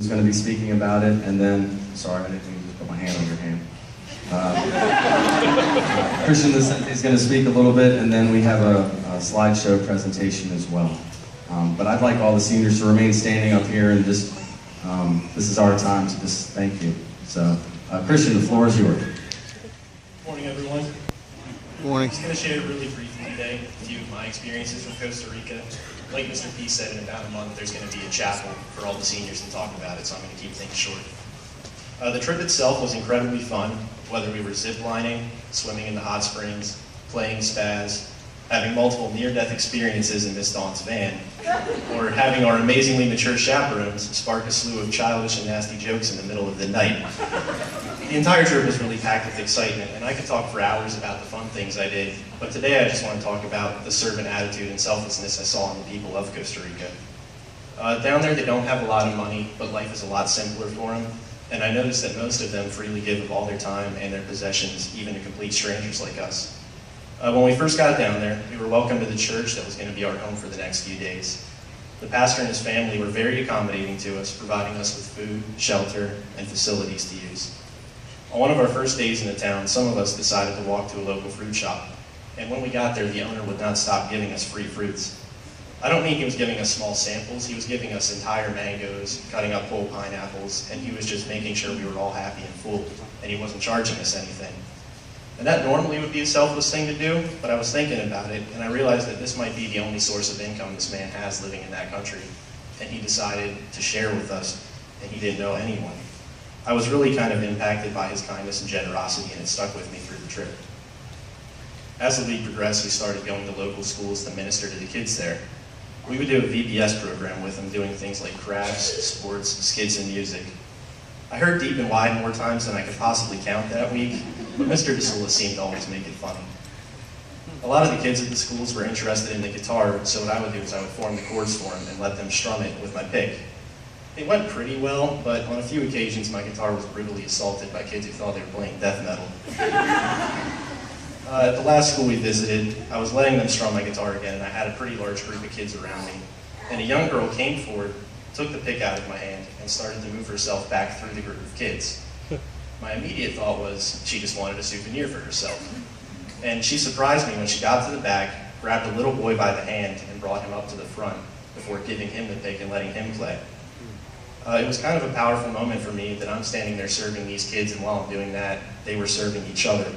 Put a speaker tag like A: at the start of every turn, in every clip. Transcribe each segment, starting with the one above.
A: who's going to be speaking about it, and then, sorry, I didn't mean to just put my hand on your hand. Christian is going to speak a little bit, and then we have a slideshow presentation as well. But I'd like all the seniors to remain standing up here and just, this is our time to just thank you. So, Christian, the floor is yours.
B: Good morning, everyone.
C: Good morning.
B: I'm just going to share really briefly today a few of my experiences with Costa Rica. Like Mr. P said, in about a month there's going to be a chapel for all the seniors to talk about it, so I'm going to keep things short. The trip itself was incredibly fun, whether we were zip lining, swimming in the hot springs, playing spaz, having multiple near-death experiences in Miss Dawn's van, or having our amazingly mature chaperones spark a slew of childish and nasty jokes in the middle of the night. The entire trip was really packed with excitement, and I could talk for hours about the fun things I did, but today I just want to talk about the servant attitude and selflessness I saw in the people of Costa Rica. Down there they don't have a lot of money, but life is a lot simpler for them, and I noticed that most of them freely give of all their time and their possessions, even to complete strangers like us. When we first got down there, we were welcomed to the church that was going to be our home for the next few days. The pastor and his family were very accommodating to us, providing us with food, shelter, and facilities to use. On one of our first days in the town, some of us decided to walk to a local fruit shop, and when we got there, the owner would not stop giving us free fruits. I don't mean he was giving us small samples, he was giving us entire mangoes, cutting up whole pineapples, and he was just making sure we were all happy and full, and he wasn't charging us anything. And that normally would be a selfless thing to do, but I was thinking about it, and I realized that this might be the only source of income this man has living in that country. And he decided to share with us, and he didn't know anyone. I was really kind of impacted by his kindness and generosity, and it stuck with me through the trip. As the week progressed, we started going to local schools to minister to the kids there. We would do a VBS program with them, doing things like crafts, sports, skits, and music. I heard deep and wide more times than I could possibly count that week, but Mr. DeSola seemed to always make it funny. A lot of the kids at the schools were interested in the guitar, so what I would do is I would form the chords for them and let them strum it with my pick. It went pretty well, but on a few occasions my guitar was brutally assaulted by kids who thought they were playing death metal. At the last school we visited, I was letting them strum my guitar again, and I had a pretty large group of kids around me. And a young girl came forward, took the pick out of my hand, and started to move herself back through the group of kids. My immediate thought was she just wanted a souvenir for herself. And she surprised me when she got to the back, grabbed a little boy by the hand, and brought him up to the front before giving him the pick and letting him play. It was kind of a powerful moment for me that I'm standing there serving these kids, and while I'm doing that, they were serving each other.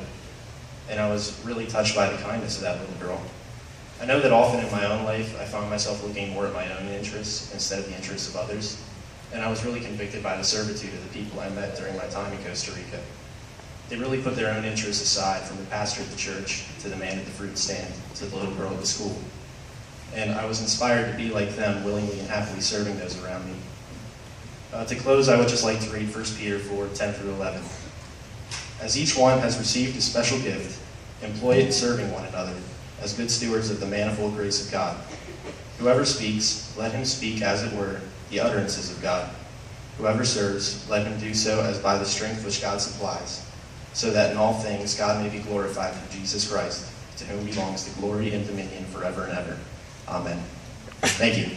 B: And I was really touched by the kindness of that little girl. I know that often in my own life, I found myself looking more at my own interests instead of the interests of others. And I was really convicted by the servitude of the people I met during my time in Costa Rica. They really put their own interests aside, from the pastor at the church, to the man at the fruit stand, to the little girl at the school. And I was inspired to be like them, willingly and happily serving those around me. To close, I would just like to read 1 Peter 4, 10 through 11. As each one has received a special gift, employ it in serving one another, as good stewards of the manifold grace of God. Whoever speaks, let him speak, as it were, the utterances of God. Whoever serves, let him do so as by the strength which God supplies, so that in all things God may be glorified through Jesus Christ, to whom belongs the glory and dominion forever and ever. Amen. Thank you.